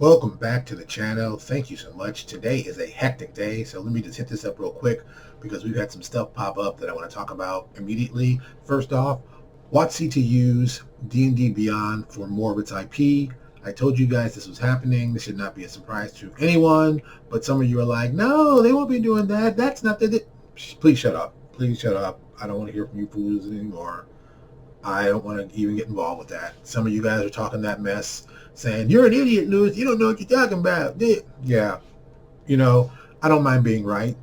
Welcome back to the channel. Thank you so much. Today is a hectic day, so let me just hit this up real quick because we've had some stuff pop up that I want to talk about immediately. First off, WOTC to use D&D Beyond for more of its IP. I told you guys this was happening. This should not be a surprise to anyone, but some of you are like, no, they won't be doing that. That's not the... Please shut up. Please shut up. I don't want to hear from you fools anymore. I don't want to even get involved with that. Some of you guys are talking that mess, saying, you're an idiot, Lewis. You don't know what you're talking about. Yeah, I don't mind being right.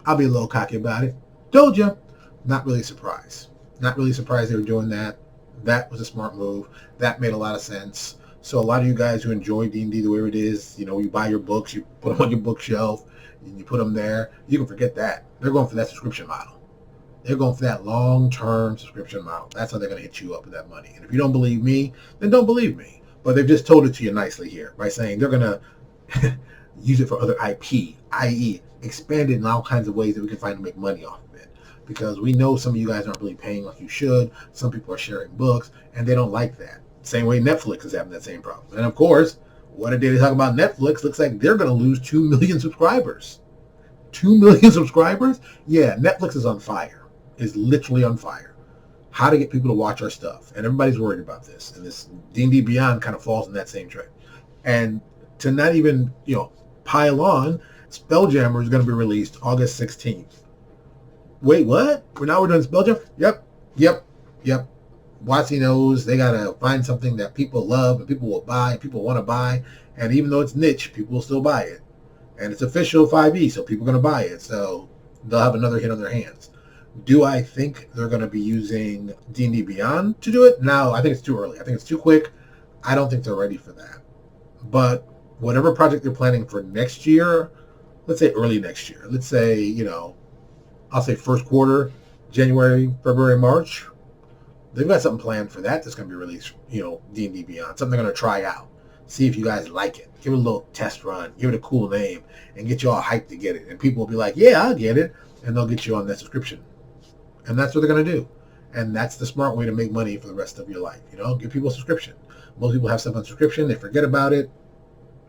I'll be a little cocky about it. Told you. Not really surprised. Not really surprised they were doing that. That was a smart move. That made a lot of sense. So a lot of you guys who enjoy D&D the way it is, you buy your books, you put them on your bookshelf, and you put them there. You can forget that. They're going for that subscription model. They're going for that long-term subscription model. That's how they're going to hit you up with that money. And if you don't believe me, then don't believe me. But they've just told it to you nicely here by saying they're going to use it for other IP, i.e. expand it in all kinds of ways that we can find to make money off of it. Because we know some of you guys aren't really paying like you should. Some people are sharing books, and they don't like that. Same way Netflix is having that same problem. And of course, what a day to talk about Netflix. Looks like they're going to lose 2 million subscribers. 2 million subscribers? Yeah, Netflix is on fire. Is literally on fire. How to get people to watch our stuff. And everybody's worried about this. And this D&D Beyond kind of falls in that same trend. And to not even, pile on, Spelljammer is going to be released August 16th. Wait, what? We're doing Spelljammer? Yep. WotC knows they got to find something that people love and people will buy, people want to buy. And even though it's niche, people will still buy it. And it's official 5e, so people are going to buy it. So they'll have another hit on their hands. Do I think they're going to be using D&D Beyond to do it? No, I think it's too early. I think it's too quick. I don't think they're ready for that. But whatever project they're planning for next year, let's say early next year. Let's say, I'll say first quarter, January, February, March. They've got something planned for that that's going to be released, D&D Beyond. Something they're going to try out. See if you guys like it. Give it a little test run. Give it a cool name. And get you all hyped to get it. And people will be like, yeah, I'll get it. And they'll get you on that subscription. And that's what they're going to do. And that's the smart way to make money for the rest of your life. Give people a subscription. Most people have stuff on subscription. They forget about it.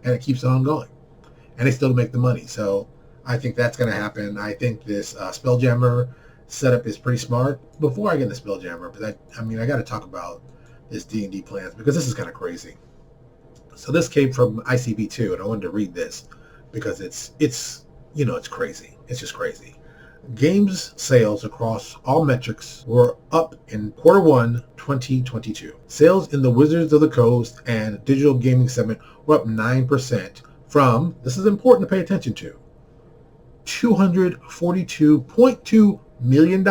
And it keeps on going. And they still make the money. So I think that's going to happen. I think this Spelljammer setup is pretty smart. Before I get into Spelljammer, but I got to talk about this D&D plans because this is kind of crazy. So this came from ICB2, and I wanted to read this because it's crazy. It's just crazy. Games sales across all metrics were up in quarter 1, 2022. Sales in the Wizards of the Coast and digital gaming segment were up 9% from, this is important to pay attention to, $242.2 million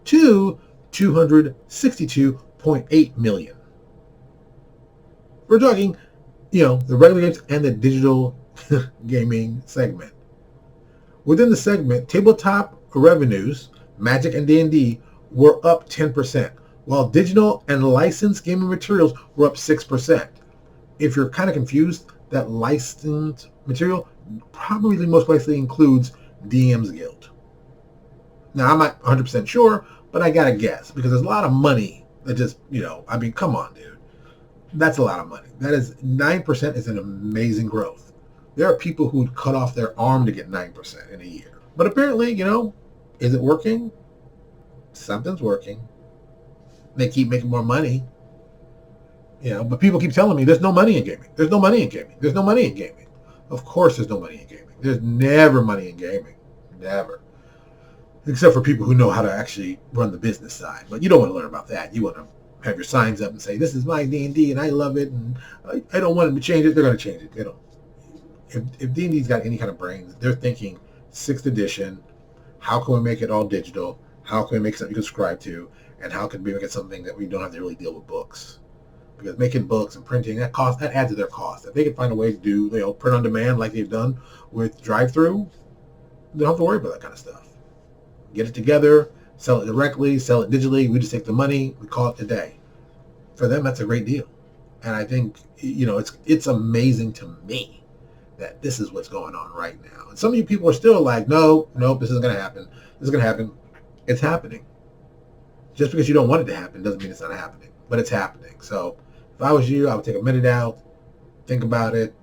to $262.8 million. We're talking, the regular games and the digital gaming segment. Within the segment, tabletop revenues, Magic and D&D, were up 10%, while digital and licensed gaming materials were up 6%. If you're kind of confused, that licensed material probably most likely includes DM's Guild. Now, I'm not 100% sure, but I got to guess, because there's a lot of money that just, come on, dude. That's a lot of money. That is, 9% is an amazing growth. There are people who would cut off their arm to get 9% in a year. But apparently, is it working? Something's working. They keep making more money. But people keep telling me there's no money in gaming. There's no money in gaming. There's no money in gaming. Of course there's no money in gaming. There's never money in gaming. Never. Except for people who know how to actually run the business side. But you don't want to learn about that. You want to have your signs up and say, this is my D&D and I love it and I don't want them to change it. They're going to change it. They don't. If D&D's got any kind of brains, they're thinking 6th edition, how can we make it all digital? How can we make something you can subscribe to? And how can we make it something that we don't have to really deal with books? Because making books and printing, that adds to their cost. If they can find a way to do, print on demand like they've done with drive-through, they don't have to worry about that kind of stuff. Get it together, sell it directly, sell it digitally. We just take the money, we call it a day. For them, that's a great deal. And I think, it's amazing to me that this is what's going on right now. And some of you people are still like, no, this isn't going to happen. This is going to happen. It's happening. Just because you don't want it to happen doesn't mean it's not happening. But it's happening. So if I was you, I would take a minute out, Think about it.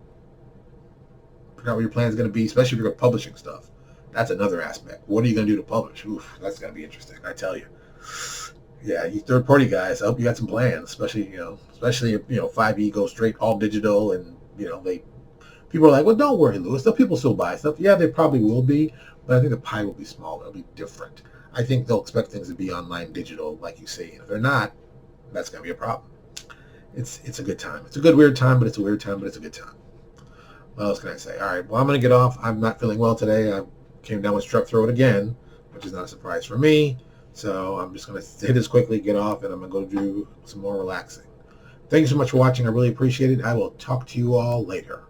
Figure out what your plan is going to be, especially if you're publishing stuff. That's another aspect. What are you going to do to publish? Oof, that's going to be interesting, I tell you. Yeah, you third-party guys, I hope you got some plans, especially if 5e goes straight all digital, and people are like, well, don't worry, Lewis. The people still buy stuff. Yeah, they probably will be, but I think the pie will be smaller. It'll be different. I think they'll expect things to be online, digital, like you say. If they're not, that's going to be a problem. It's a good time. It's a good weird time, but it's a weird time, but it's a good time. What else can I say? All right, well, I'm going to get off. I'm not feeling well today. I came down with strep throat again, which is not a surprise for me. So I'm just going to hit this quickly, get off, and I'm going to go do some more relaxing. Thank you so much for watching. I really appreciate it. I will talk to you all later.